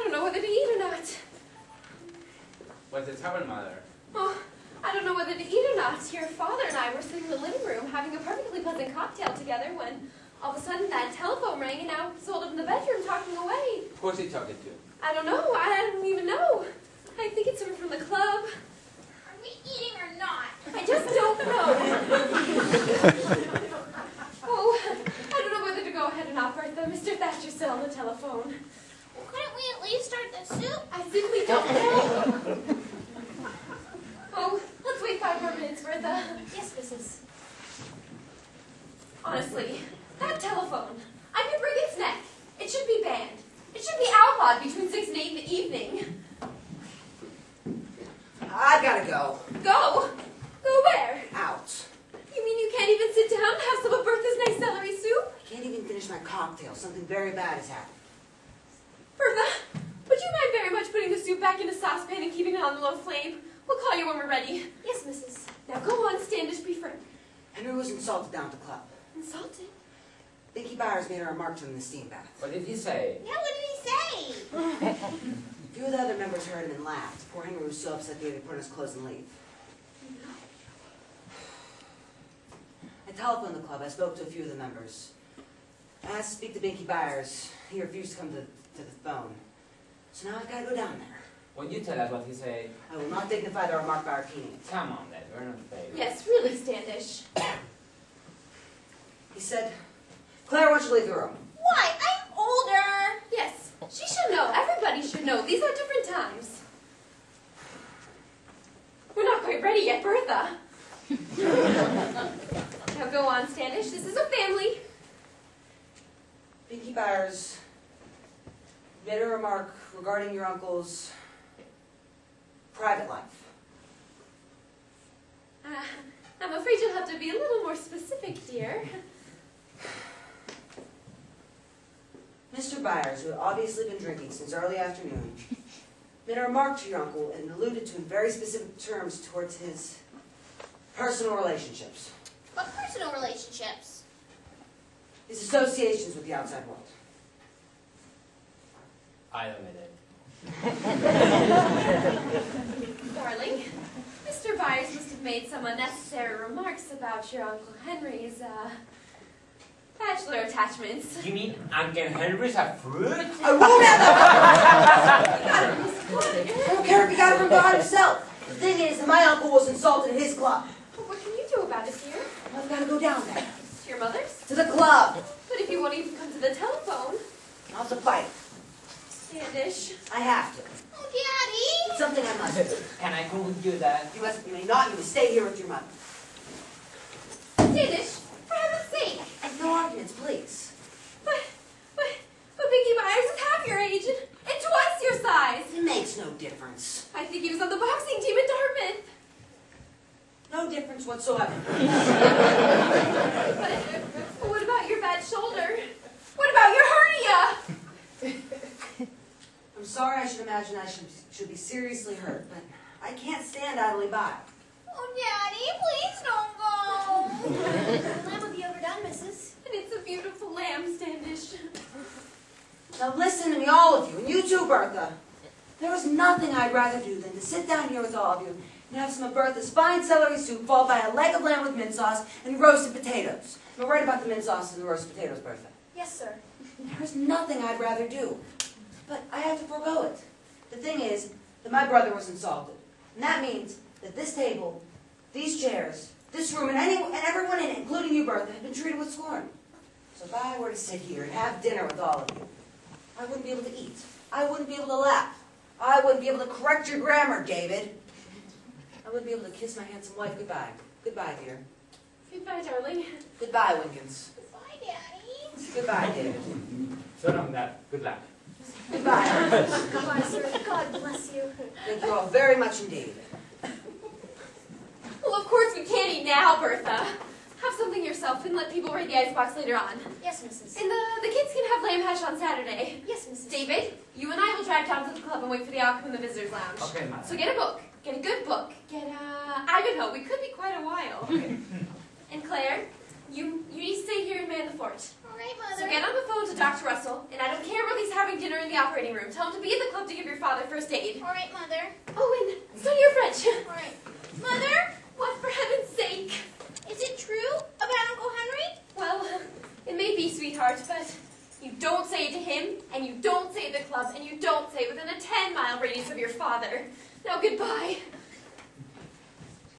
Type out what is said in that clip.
don't know whether to eat or not. What's the trouble, Mother? Oh, I don't know whether to eat or not. Your father and I were sitting in the living room having a perfectly pleasant cocktail together when all of a sudden that telephone rang and now he's all up in the bedroom talking away. Who's he talking to? I don't know. I don't even know. I think it's someone from the club. Are we eating or not? I just don't know. Oh, I don't know whether to go ahead and not, Bertha. Mr. Thatcher's still on the telephone. Well, couldn't we at least start the soup? I simply don't know. Oh, let's wait 5 more minutes, Bertha. Yes, Mrs. Honestly, that telephone, I could break its neck. It should be banned. It should be outlawed between 6 and 8 in the evening. I gotta go. Go? Go where? Out. You mean you can't even sit down and have some of Bertha's nice celery soup? I can't even finish my cocktail. Something very bad has happened. Bertha, would you mind very much putting the soup back in a saucepan and keeping it on the low flame? We'll call you when we're ready. Yes, Mrs. Now go on, Standish, be frank. Henry was insulted down at the club. Insulted? Binky Byers made her a remark to him in the steam bath. What did he say? Yeah, what did he say? A few of the other members heard him and laughed. Poor Henry was so upset that he had to put on his clothes and leave. I telephoned the club. I spoke to a few of the members. I asked to speak to Binky Byers. He refused to come to the phone. So now I've got to go down there. When you tell us what he said, I will not dignify the remark by repeating it. come on then, we're not afraid. Yes, really, Standish. He said, Claire, why don't you leave the room? Why? I'm older. Yes, she should know. Everybody should know. These are different times. We're not quite ready yet, Bertha. Now go on, Standish. This is a family. Binky Byers made a remark regarding your uncle's private life. I'm afraid you'll have to be a little more specific, dear. Mr. Byers, who had obviously been drinking since early afternoon, made a remark to your uncle and alluded to in very specific terms towards his personal relationships. What personal relationships? His associations with the outside world. I don't get it. Darling, Mr. Byers must have made some unnecessary remarks about your Uncle Henry's, bachelor attachments. You mean Uncle Henry's a fruit? I won't have that! I don't care if he got it from God himself. The thing is that my uncle was insulted at his club. Well, what can you do about it, dear? I've got to go down there. To your mother's? To the club. But if you won't even come to the telephone. I'll have to fight. Standish. I have to. Oh, Daddy. It's something I must do. Can I go with you, Dad? You may not. You must stay here with your mother. Standish, for heaven's sake. And no arguments, please. But Binky Byers is half your age and twice your size. It makes no difference. I think he was on the boxing team at Dartmouth. No difference whatsoever. But what about your bad shoulder? What about your hernia? I'm sorry I should imagine I should be seriously hurt, but I can't stand idly by. Oh, Daddy, please don't go. The lamb will be overdone, Mrs. And it's a beautiful lamb, Standish. Now listen to me, all of you, and you too, Bertha. There is nothing I'd rather do than to sit down here with all of you and have some of Bertha's fine celery soup followed by a leg of lamb with mint sauce and roasted potatoes. Am I right about the mint sauce and the roasted potatoes, Bertha? Yes, sir. There's nothing I'd rather do. But I have to forego it. The thing is that my brother was insulted. And that means that this table, these chairs, this room, and everyone in it, including you, Bertha, have been treated with scorn. So if I were to sit here and have dinner with all of you, I wouldn't be able to eat. I wouldn't be able to laugh. I wouldn't be able to correct your grammar, David. I wouldn't be able to kiss my handsome wife goodbye. Goodbye, dear. Goodbye, darling. Goodbye, Winkins. Goodbye, Daddy. Goodbye, David. So long, Dad. Good luck. Goodbye. Goodbye, sir. God bless you. Thank you all very much indeed. Well, of course we can't eat now, Bertha. Have something yourself and let people raid the icebox later on. Yes, Mrs. And the kids can have lamb hash on Saturday. Yes, Mrs. David, you and I will drive down to the club and wait for the outcome in the visitors' lounge. Okay, Mother. So get a book. Get a good book. Get Ivanhoe. We could be quite a while. Okay. And Claire, You need to stay here and man the fort. All right, So Mother. get on the phone to Dr. Russell, and I don't care whether he's having dinner in the operating room. Tell him to be at the club to give your father first aid. All right, Mother. Oh, and study your French. All right. Mother, What, for heaven's sake? is it true about Uncle Henry? Well, it may be, sweetheart, but you don't say it to him, and you don't say it at the club, and you don't say it within a 10-mile radius of your father. Now, goodbye.